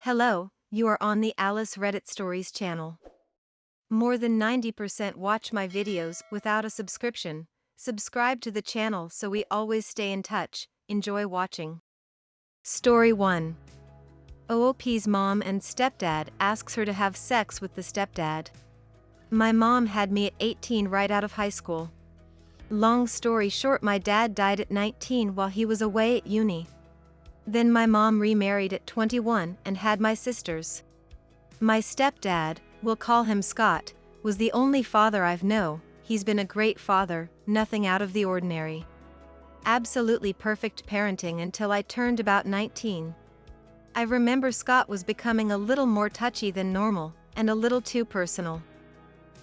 Hello, you are on the Alice Reddit Stories channel. More than 90% watch my videos without a subscription. Subscribe to the channel so we always stay in touch. Enjoy watching. Story 1. OOP's mom and stepdad asks her to have sex with the stepdad. My mom had me at 18 right out of high school. Long story short, my dad died at 19 while he was away at uni. Then my mom remarried at 21 and had my sisters. My stepdad, we'll call him Scott, was the only father I've known. He's been a great father, nothing out of the ordinary. Absolutely perfect parenting until I turned about 19. I remember Scott was becoming a little more touchy than normal, and a little too personal.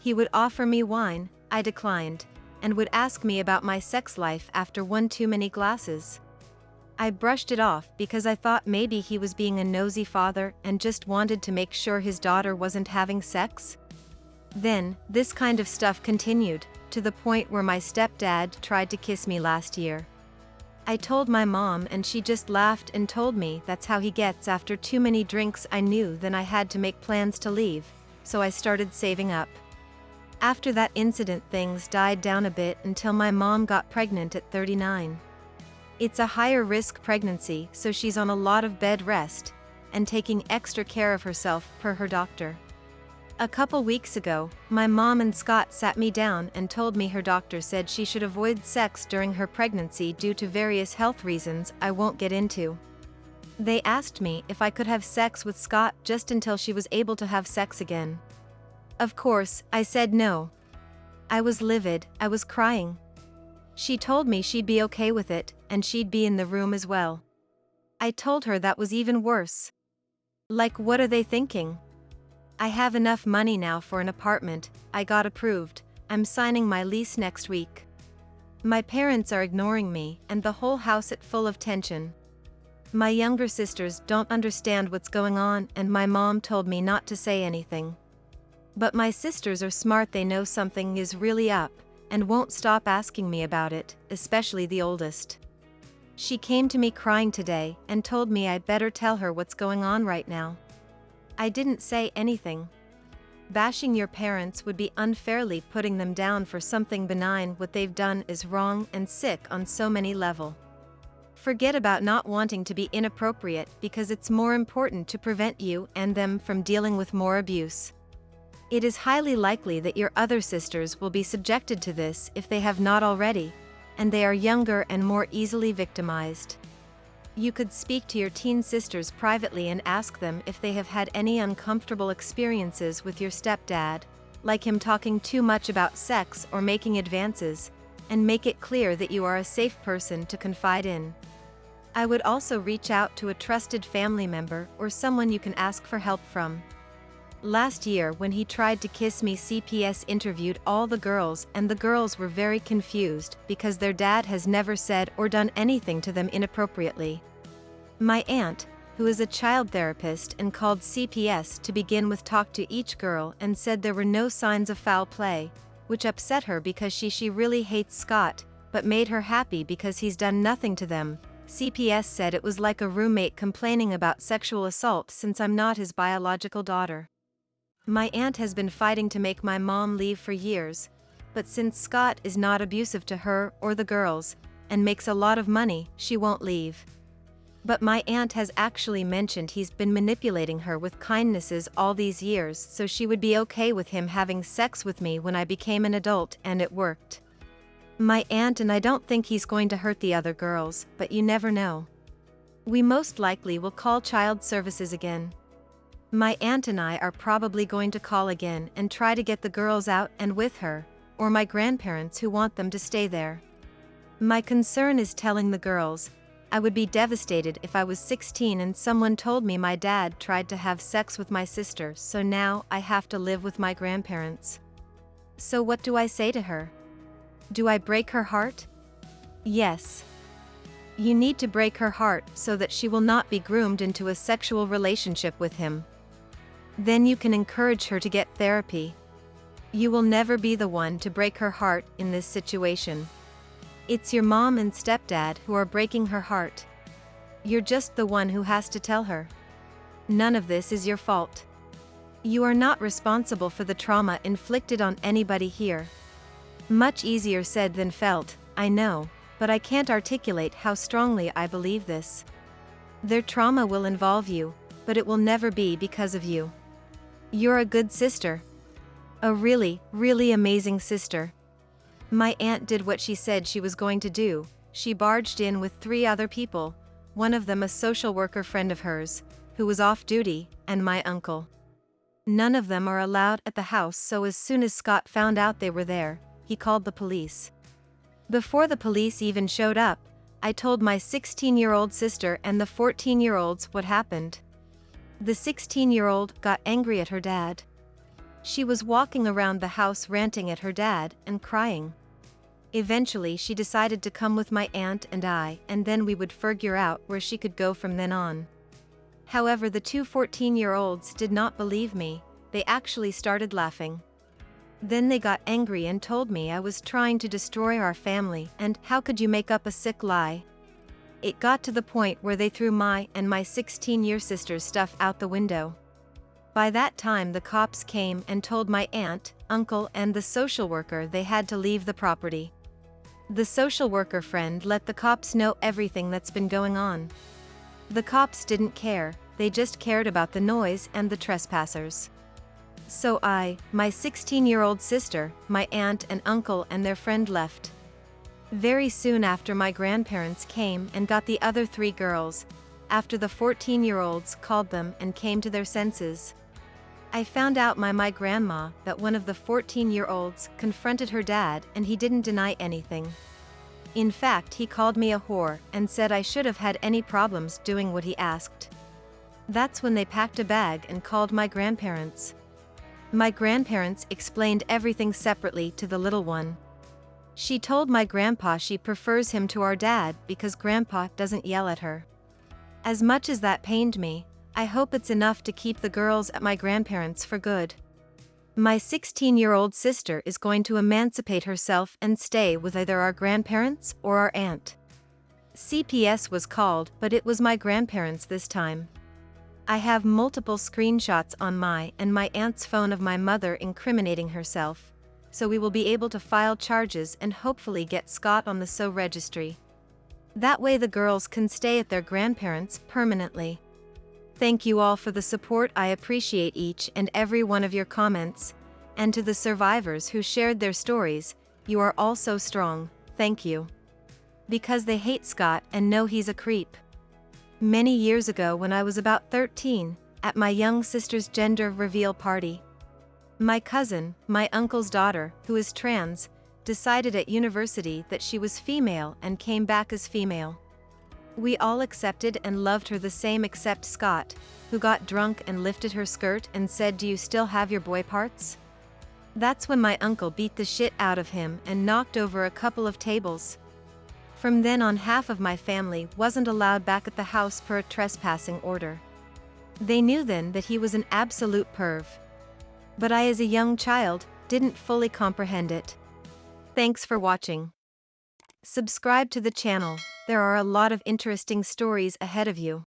He would offer me wine, I declined, and would ask me about my sex life after one too many glasses. I brushed it off because I thought maybe he was being a nosy father and just wanted to make sure his daughter wasn't having sex. Then, this kind of stuff continued, to the point where my stepdad tried to kiss me last year. I told my mom and she just laughed and told me that's how he gets after too many drinks. I knew then I had to make plans to leave, so I started saving up. After that incident, things died down a bit until my mom got pregnant at 39. It's a higher risk pregnancy, so she's on a lot of bed rest and taking extra care of herself per her doctor. A couple weeks ago, my mom and Scott sat me down and told me her doctor said she should avoid sex during her pregnancy due to various health reasons I won't get into. They asked me if I could have sex with Scott just until she was able to have sex again. Of course, I said no. I was livid, I was crying. She told me she'd be okay with it, and she'd be in the room as well. I told her that was even worse. Like, what are they thinking? I have enough money now for an apartment, I got approved, I'm signing my lease next week. My parents are ignoring me, and the whole house is full of tension. My younger sisters don't understand what's going on, and my mom told me not to say anything. But my sisters are smart, they know something is really up, and won't stop asking me about it, especially the oldest. She came to me crying today and told me I'd better tell her what's going on right now. I didn't say anything. Bashing your parents would be unfairly putting them down for something benign. What they've done is wrong and sick on so many levels. Forget about not wanting to be inappropriate because it's more important to prevent you and them from dealing with more abuse. It is highly likely that your other sisters will be subjected to this if they have not already, and they are younger and more easily victimized. You could speak to your teen sisters privately and ask them if they have had any uncomfortable experiences with your stepdad, like him talking too much about sex or making advances, and make it clear that you are a safe person to confide in. I would also reach out to a trusted family member or someone you can ask for help from. Last year when he tried to kiss me, CPS interviewed all the girls and the girls were very confused because their dad has never said or done anything to them inappropriately. My aunt, who is a child therapist and called CPS to begin with, talked to each girl and said there were no signs of foul play, which upset her because she really hates Scott, but made her happy because he's done nothing to them. CPS said it was like a roommate complaining about sexual assault since I'm not his biological daughter. My aunt has been fighting to make my mom leave for years, but since Scott is not abusive to her or the girls, and makes a lot of money, she won't leave. But my aunt has actually mentioned he's been manipulating her with kindnesses all these years so she would be okay with him having sex with me when I became an adult, and it worked. My aunt and I don't think he's going to hurt the other girls, but you never know. We most likely will call child services again. My aunt and I are probably going to call again and try to get the girls out and with her, or my grandparents who want them to stay there. My concern is telling the girls. I would be devastated if I was 16 and someone told me my dad tried to have sex with my sister, so now I have to live with my grandparents. So what do I say to her? Do I break her heart? Yes. You need to break her heart so that she will not be groomed into a sexual relationship with him. Then you can encourage her to get therapy. You will never be the one to break her heart in this situation. It's your mom and stepdad who are breaking her heart. You're just the one who has to tell her. None of this is your fault. You are not responsible for the trauma inflicted on anybody here. Much easier said than felt, I know, but I can't articulate how strongly I believe this. Their trauma will involve you, but it will never be because of you. You're a good sister. A really, really amazing sister. My aunt did what she said she was going to do. She barged in with 3 other people, one of them a social worker friend of hers, who was off duty, and my uncle. None of them are allowed at the house, so as soon as Scott found out they were there, he called the police. Before the police even showed up, I told my 16-year-old sister and the 14-year-olds what happened. The 16-year-old got angry at her dad. She was walking around the house ranting at her dad and crying. Eventually she decided to come with my aunt and I, and then we would figure out where she could go from then on. However, the 2 14-year-olds did not believe me. They actually started laughing. Then they got angry and told me I was trying to destroy our family, and how could you make up a sick lie? It got to the point where they threw my and my 16-year sister's stuff out the window. By that time the cops came and told my aunt, uncle and the social worker they had to leave the property. The social worker friend let the cops know everything that's been going on. The cops didn't care, they just cared about the noise and the trespassers. So I, my 16-year-old sister, my aunt and uncle and their friend left. Very soon after my grandparents came and got the other 3 girls, after the 14-year-olds called them and came to their senses. I found out my grandma that one of the 14-year-olds confronted her dad and he didn't deny anything. In fact, he called me a whore and said I should have had any problems doing what he asked. That's when they packed a bag and called my grandparents. My grandparents explained everything separately to the little one. She told my grandpa she prefers him to our dad because grandpa doesn't yell at her. As much as that pained me, I hope it's enough to keep the girls at my grandparents for good. My 16-year-old sister is going to emancipate herself and stay with either our grandparents or our aunt. CPS was called, but it was my grandparents this time. I have multiple screenshots on my and my aunt's phone of my mother incriminating herself, so we will be able to file charges and hopefully get Scott on the SO registry. That way the girls can stay at their grandparents permanently. Thank you all for the support. I appreciate each and every one of your comments. And to the survivors who shared their stories, you are all so strong, thank you. Because they hate Scott and know he's a creep. Many years ago when I was about 13, at my young sister's gender reveal party, my cousin, my uncle's daughter, who is trans, decided at university that she was female and came back as female. We all accepted and loved her the same except Scott, who got drunk and lifted her skirt and said, "Do you still have your boy parts?" That's when my uncle beat the shit out of him and knocked over a couple of tables. From then on, half of my family wasn't allowed back at the house per a trespassing order. They knew then that he was an absolute perv. But I, as a young child, didn't fully comprehend it. Thanks for watching. Subscribe to the channel, there are a lot of interesting stories ahead of you.